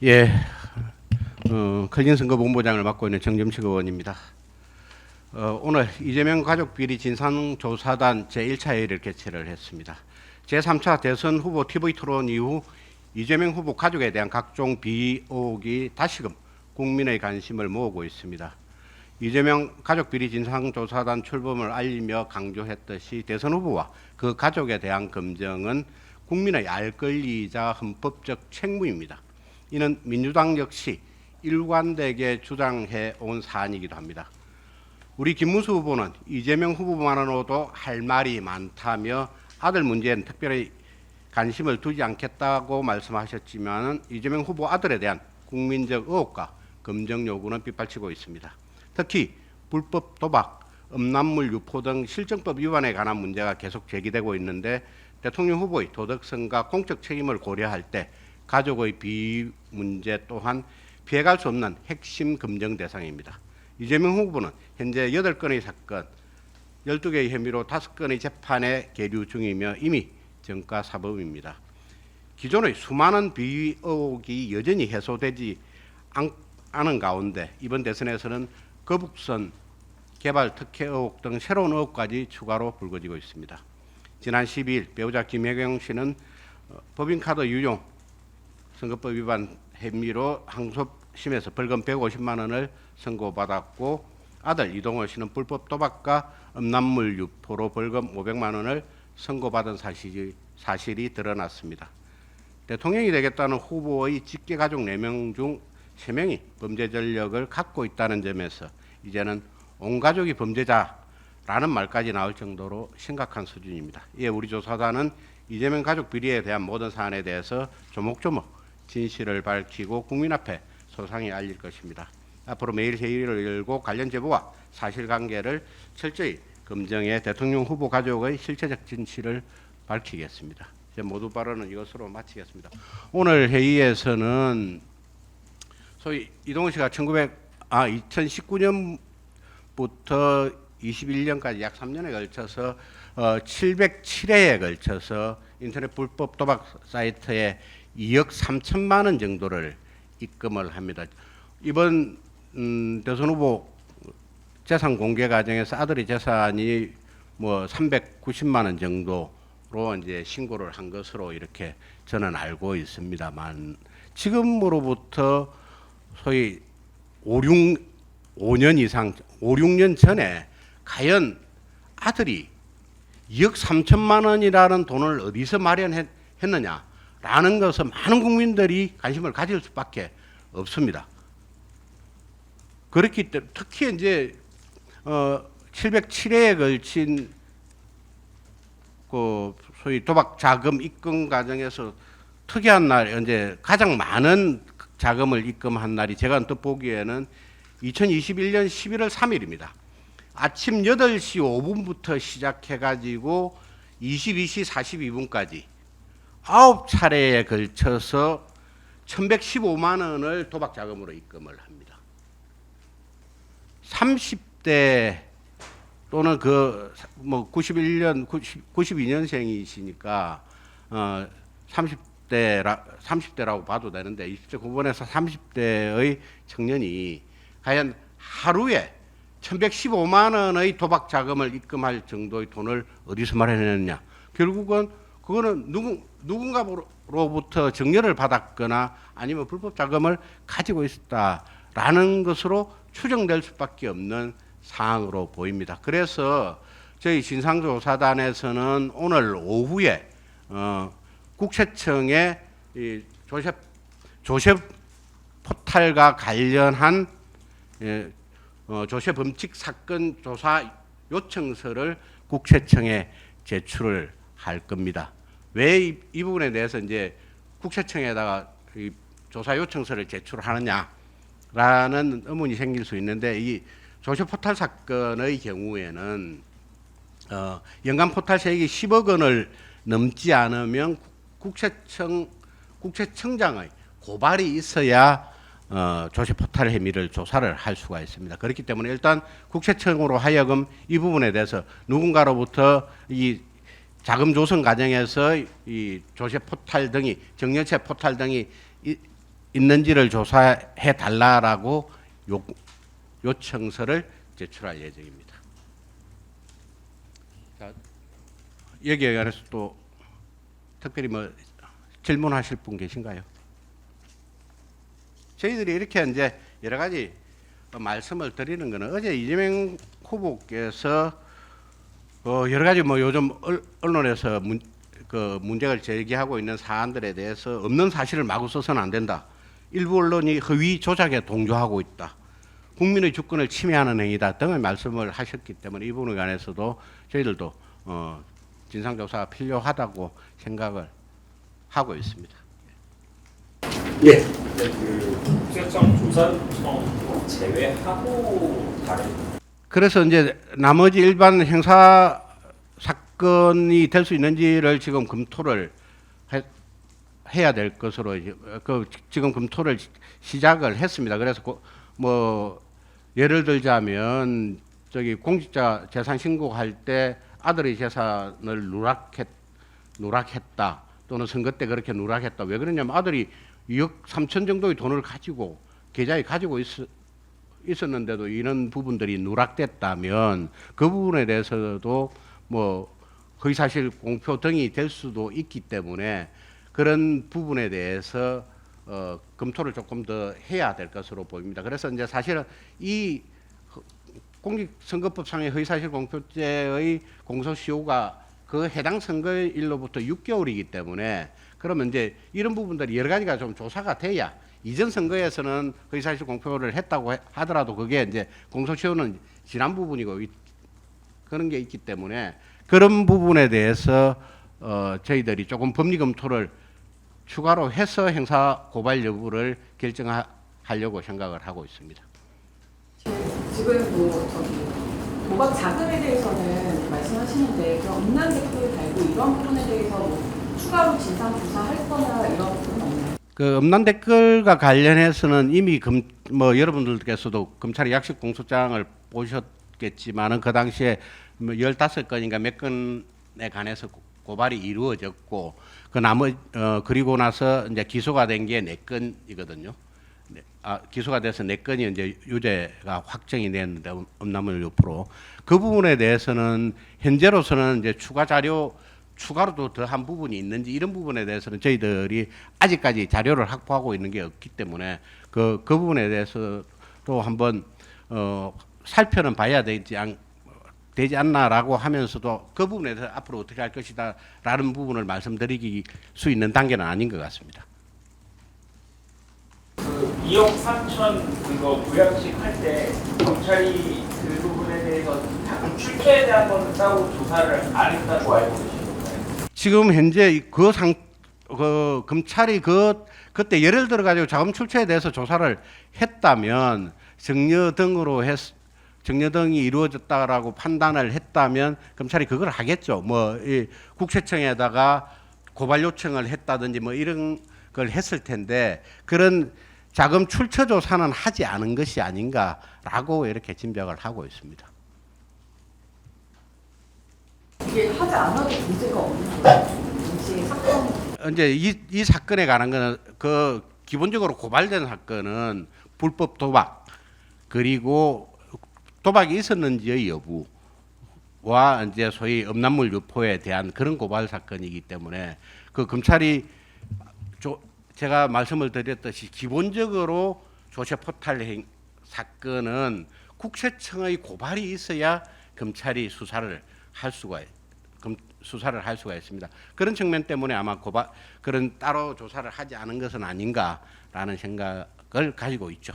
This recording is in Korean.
예, 클린선거본부장을 맡고 있는 정점식 의원입니다. 오늘 이재명 가족비리 진상조사단 제1차 회의를 개최를 했습니다. 제3차 대선 후보 TV 토론 이후 이재명 후보 가족에 대한 각종 비리 의혹이 다시금 국민의 관심을 모으고 있습니다. 이재명 가족비리 진상조사단 출범을 알리며 강조했듯이 대선 후보와 그 가족에 대한 검증은 국민의 알 권리이자 헌법적 책무입니다. 이는 민주당 역시 일관되게 주장해 온 사안이기도 합니다. 우리 김문수 후보는 이재명 후보만으로도 할 말이 많다며 아들 문제엔 특별히 관심을 두지 않겠다고 말씀하셨지만 이재명 후보 아들에 대한 국민적 의혹과 검증 요구는 빗발치고 있습니다. 특히 불법 도박, 음란물 유포 등 실정법 위반에 관한 문제가 계속 제기되고 있는데 대통령 후보의 도덕성과 공적 책임을 고려할 때 가족의 비위 문제 또한 피해갈 수 없는 핵심 검증 대상입니다. 이재명 후보는 현재 8건의 사건, 12개의 혐의로 5건의 재판에 계류 중이며 이미 정가사범입니다. 기존의 수많은 비위 의혹이 여전히 해소되지 않은 가운데 이번 대선에서는 거북선 개발 특혜 의혹 등 새로운 의혹까지 추가로 불거지고 있습니다. 지난 12일 배우자 김혜경 씨는 법인카드 유용 선거법 위반 혐의로 항소심에서 벌금 150만 원을 선고받았고 아들 이동호 씨는 불법 도박과 음란물 유포로 벌금 500만 원을 선고받은 사실이 드러났습니다. 대통령이 되겠다는 후보의 직계 가족 4명 중 3명이 범죄 전력을 갖고 있다는 점에서 이제는 온 가족이 범죄자라는 말까지 나올 정도로 심각한 수준입니다. 이에 우리 조사단은 이재명 가족 비리에 대한 모든 사안에 대해서 조목조목 진실을 밝히고 국민 앞에 소상히 알릴 것입니다. 앞으로 매일 회의를 열고 관련 제보와 사실관계를 철저히 검증해 대통령 후보 가족의 실체적 진실을 밝히겠습니다. 제 모두 발언은 이것으로 마치겠습니다. 오늘 회의에서는 소위 이동호 씨가 2019년부터 21년까지 약 3년에 걸쳐서 707회에 걸쳐서 인터넷 불법 도박 사이트에 2억 3천만 원 정도를 입금을 합니다. 이번 대선 후보 재산 공개 과정에서 아들의 재산이 뭐 390만 원 정도로 이제 신고를 한 것으로 이렇게 저는 알고 있습니다만 지금으로부터 소위 5년 이상, 5, 6년 전에 과연 아들이 2억 3천만 원이라는 돈을 어디서 마련했느냐라는 것은 많은 국민들이 관심을 가질 수밖에 없습니다. 그렇기 때문에 특히 이제 707회에 걸친 그 소위 도박 자금 입금 과정에서 특이한 날 이제 가장 많은 자금을 입금한 날이 제가 언뜻 보기에는 2021년 11월 3일입니다. 아침 8시 5분부터 시작해가지고 22시 42분까지 9차례에 걸쳐서 1115만 원을 도박 자금으로 입금을 합니다. 30대 또는 그 뭐 91년 92년생이시니까 30대라고 봐도 되는데 20대 후반에서 30대의 청년이 과연 하루에 1115만 원의 도박 자금을 입금할 정도의 돈을 어디서 마련했느냐. 결국은 그거는 누군가로부터 정려를 받았거나 아니면 불법 자금을 가지고 있었다라는 것으로 추정될 수밖에 없는 사항으로 보입니다. 그래서 저희 진상조사단에서는 오늘 오후에 국세청에 이 조세 포탈과 관련한 조세 범칙 사건 조사 요청서를 국세청에 제출을 할 겁니다. 왜 이 부분에 대해서 이제 국세청에다가 이 조사 요청서를 제출하느냐라는 의문이 생길 수 있는데 이 조세 포탈 사건의 경우에는 연간 포탈 세액이 10억 원을 넘지 않으면 국세청장의 고발이 있어야 조세 포탈 혐의를 조사를 할 수가 있습니다. 그렇기 때문에 일단 국세청으로 하여금 이 부분에 대해서 누군가로부터 이 자금 조성 과정에서 이 조세 포탈 등이 정년채 포탈 등이 있는지를 조사해 달라라고 요청서를 제출할 예정입니다. 자, 여기에 관해서 또 특별히 뭐 질문하실 분 계신가요? 저희들이 이렇게 이제 여러 가지 말씀을 드리는 것은 어제 이재명 후보께서 여러 가지 뭐 요즘 언론에서 문제를 제기하고 있는 사안들에 대해서 없는 사실을 마구 써서는 안 된다. 일부 언론이 허위 조작에 동조하고 있다. 국민의 주권을 침해하는 행위다 등의 말씀을 하셨기 때문에 이 부분에 관해서도 저희들도 진상조사가 필요하다고 생각을 하고 있습니다. 예. 국세청 조사청 제외하고 다른. 그래서 이제 나머지 일반 형사 사건이 될 수 있는지를 지금 검토를 해야 될 것으로 지금 검토를 시작을 했습니다. 그래서 뭐 예를 들자면 저기 공직자 재산 신고할 때 아들의 재산을 누락했다 또는 선거 때 그렇게 누락했다. 왜 그러냐면 아들이 2억 3천 정도의 돈을 가지고 계좌에 가지고 있었는데도 이런 부분들이 누락됐다면 그 부분에 대해서도 뭐 허위사실 공표 등이 될 수도 있기 때문에 그런 부분에 대해서 검토를 조금 더 해야 될 것으로 보입니다. 그래서 이제 사실은 이 공직선거법상의 허위사실 공표죄의 공소시효가 그 해당 선거일로부터 6개월이기 때문에 그러면 이제 이런 부분들이 여러 가지가 좀 조사가 돼야 이전 선거에서는 허위사실 공표를 했다고 하더라도 그게 이제 공소시효는 지난 부분이고 그런 게 있기 때문에 그런 부분에 대해서 저희들이 조금 법리 검토를 추가로 해서 행사 고발 여부를 결정하려고 생각을 하고 있습니다. 지금 도박 자금에 대해서는 말씀하시는데 그럼 음란 댓글 달고 이런 부분에 대해서 뭐 추가로 진상 조사할 거나 이런 부분은 없나요? 그 음란 댓글과 관련해서는 이미 뭐 여러분들께서도 검찰의 약식 공소장을 보셨겠지만은 그 당시에 뭐 15건인가 몇 건에 관해서 고발이 이루어졌고 그 그리고 나서 이제 기소가 된 게 4건이거든요. 기소가 돼서 4건이 이제 유죄가 확정이 됐는데 음란물 유포로 그 부분에 대해서는 현재로서는 이제 추가로도 더한 부분이 있는지 이런 부분에 대해서는 저희들이 아직까지 자료를 확보하고 있는 게 없기 때문에 그 부분에 대해서도 한번 살펴는 봐야 되지 않나라고 하면서도 그 부분에 대해서 앞으로 어떻게 할 것이다라는 부분을 말씀드릴 수 있는 단계는 아닌 것 같습니다. 그 2억 3천 그거 부양식 할 때 경찰이 그 부분에 대해서 자금 출처에 대한 거는 따로 조사를 안 했다고 알고 계신 건가요? 지금 현재 검찰이 그때 예를 들어 가지고 자금 출처에 대해서 조사를 했다면 정려 등이 이루어졌다라고 판단을 했다면 검찰이 그걸 하겠죠. 뭐 국세청에다가 고발 요청을 했다든지 뭐 이런 걸 했을 텐데 그런 자금 출처 조사는 하지 않은 것이 아닌가라고 이렇게 짐작을 하고 있습니다. 이게 하지 않아도 문제가 없는 거예요? 사건 이제 이 사건에 관한 거는 기본적으로 고발된 사건은 불법 도박 그리고 도박이 있었는지의 여부와 이제 소위 음란물 유포에 대한 그런 고발 사건이기 때문에 그 검찰이 제가 말씀을 드렸듯이 기본적으로 조세 포탈 사건은 국세청의 고발이 있어야 검찰이 수사를 할 수가 있습니다. 그런 측면 때문에 아마 그런 따로 조사를 하지 않은 것은 아닌가라는 생각을 가지고 있죠.